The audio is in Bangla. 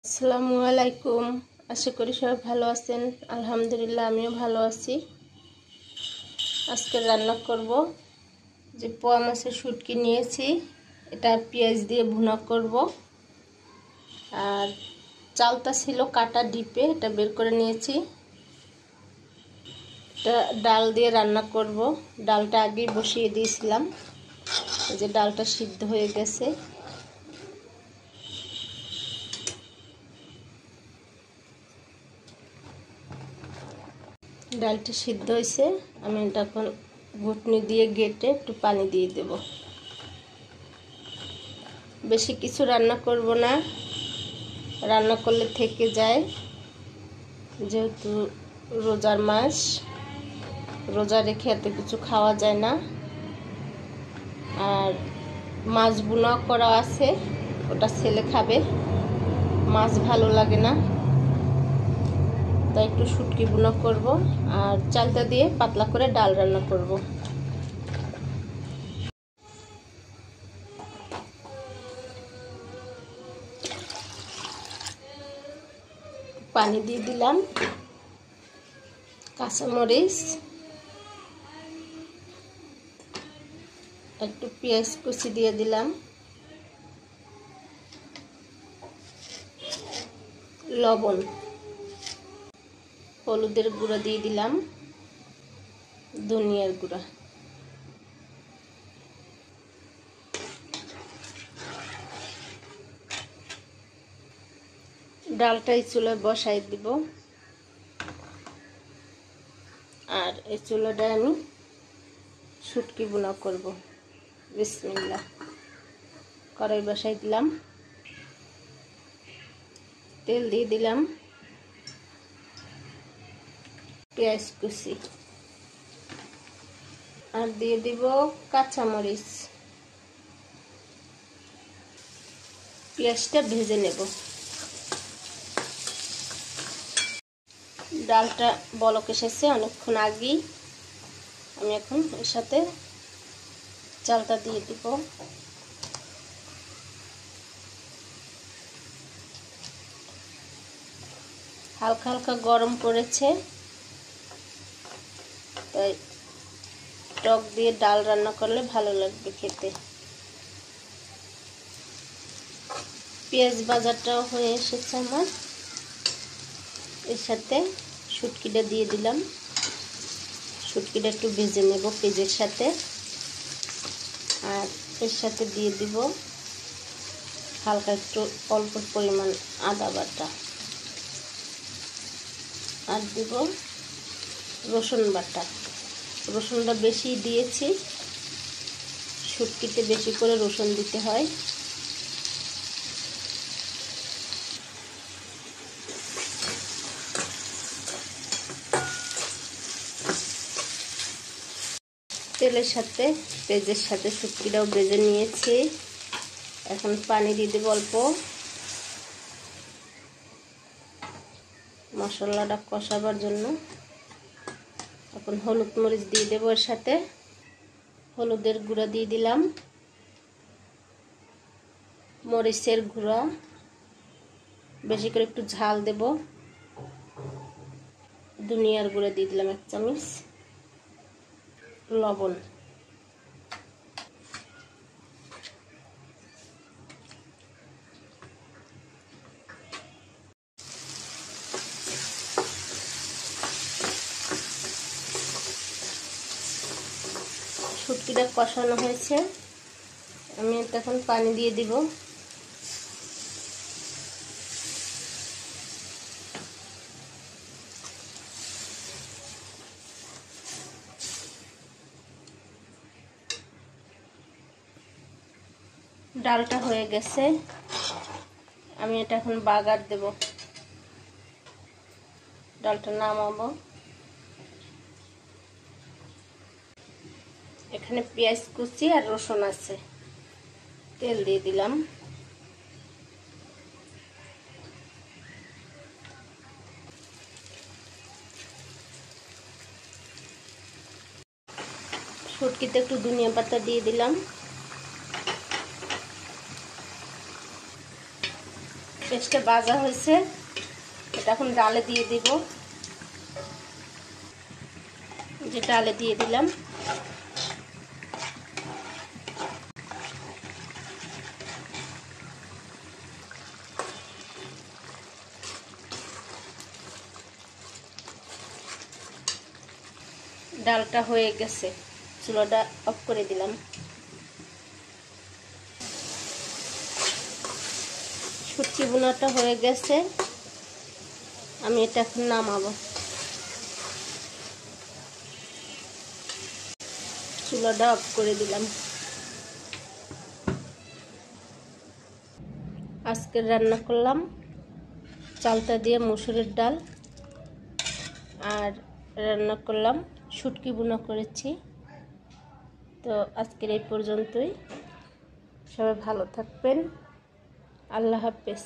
আসসালামু আলাইকুম। আশা করি সবাই ভালো আছেন। আলহামদুলিল্লাহ আমিও ভালো আছি। আজকে রান্না করব যে পোয়া মাছের শুটকি নিয়েছি, এটা পেঁয়াজ দিয়ে ভুনা করব। আর চালটা ছিল কাটা ডিপে, এটা বের করে নিয়েছি। এটা ডাল দিয়ে রান্না করব। ডালটা আগেই বসিয়ে দিয়েছিলাম, এই যে ডালটা সিদ্ধ হয়ে গেছে। ডালটা সিদ্ধ হয়েছে, আমি এটা এখন ঘুটনি দিয়ে গেটে একটু পানি দিয়ে দেব। বেশি কিছু রান্না করব না, রান্না করলে থেকে যায়, যেহেতু রোজার মাস, রোজা রেখে এত কিছু খাওয়া যায় না। আর মাছ বুনা করা আছে, ওটা ছেলে খাবে, মাছ ভালো লাগে না, তাই একটু শুটকি বুনা করব। আর চালটা দিয়ে পাতলা করে ডাল রান্না করব। পানি দিয়ে দিলাম, কাঁচামরিচ, একটু পেঁয়াজ কুচি দিয়ে দিলাম, লবণ, হলুদের গুঁড়া দিয়ে দিলাম, ধনিয়ার গুঁড়া। ডালটা এই চুলায় বসাই দিব। আর এই চুলাটায় আমি শুটকি বুনা করব। বিসমিল্লাহ। কড়াই বসাই দিলাম, তেল দিয়ে দিলাম, পেঁয়াজ কুচি, আর দিয়ে দিব কাঁচামরিচ। পেঁয়াজটা ভেজে নেব। ডালটা বলক এসেছে অনেকক্ষণ আগেই। আমি এখন এর সাথে চালটা দিয়ে দিব। হালকা হালকা গরম পড়েছে, তাই টক দিয়ে ডাল রান্না করলে ভালো লাগবে খেতে। পেঁয়াজ ভাজাটাও হয়ে এসেছে আমার। এর সাথে শুটকিটা দিয়ে দিলাম। শুটকিটা একটু ভেজে নেব পেঁয়াজের সাথে। আর এর সাথে দিয়ে দিব হালকা একটু অল্প পরিমাণ আদা বাটা, আর দিব রসুন বাটা। রসুনটা বেশি দিয়েছি, শুটকিতে বেশি করে রসুন দিতে হয়। তেলের সাথে পেঁয়াজের সাথে শুটকিটাও ভেজে নিয়েছি। এখন পানি দিয়ে দেব অল্প, মশলাটা কষাবার জন্য। এখন হলুদ মরিচ দিয়ে দেবো এর সাথে। হলুদের গুঁড়া দিয়ে দিলাম, মরিচের গুঁড়া, বেশি করে একটু ঝাল দেব। ধনিয়ার গুঁড়া দিয়ে দিলাম 1 চামচ, লবণ। শুটকিটা কষানো হয়েছে, আমি এখন পানি দিয়ে দিব। ডালটা হয়ে গেছে, আমি এটা এখন বাগার দেব। ডালটা নামাবো। এখানে পেঁয়াজ কুচি আর রসুন আছে, তেল দিয়ে দিলাম। শুটকিতে একটু ধনিয়া পাতা দিয়ে দিলাম। পেঁয়াজটা ভাজা হয়েছে, এটা এখন ডালে দিয়ে দিব। যে ডালে দিয়ে দিলাম। ডালটা হয়ে গেছে, চুলাটা অফ করে দিলাম। শুটকি বোনাটা হয়ে গেছে, আমি এটা এখন নামাবো। চুলাটা অফ করে দিলাম। আজকে রান্না করলাম চালতা দিয়ে মসুরের ডাল, আর রান্না করলাম শুটকি বোনা করেছি। তো আজকের এই পর্যন্তই। সবাই ভালো থাকবেন। আল্লাহ হাফেজ।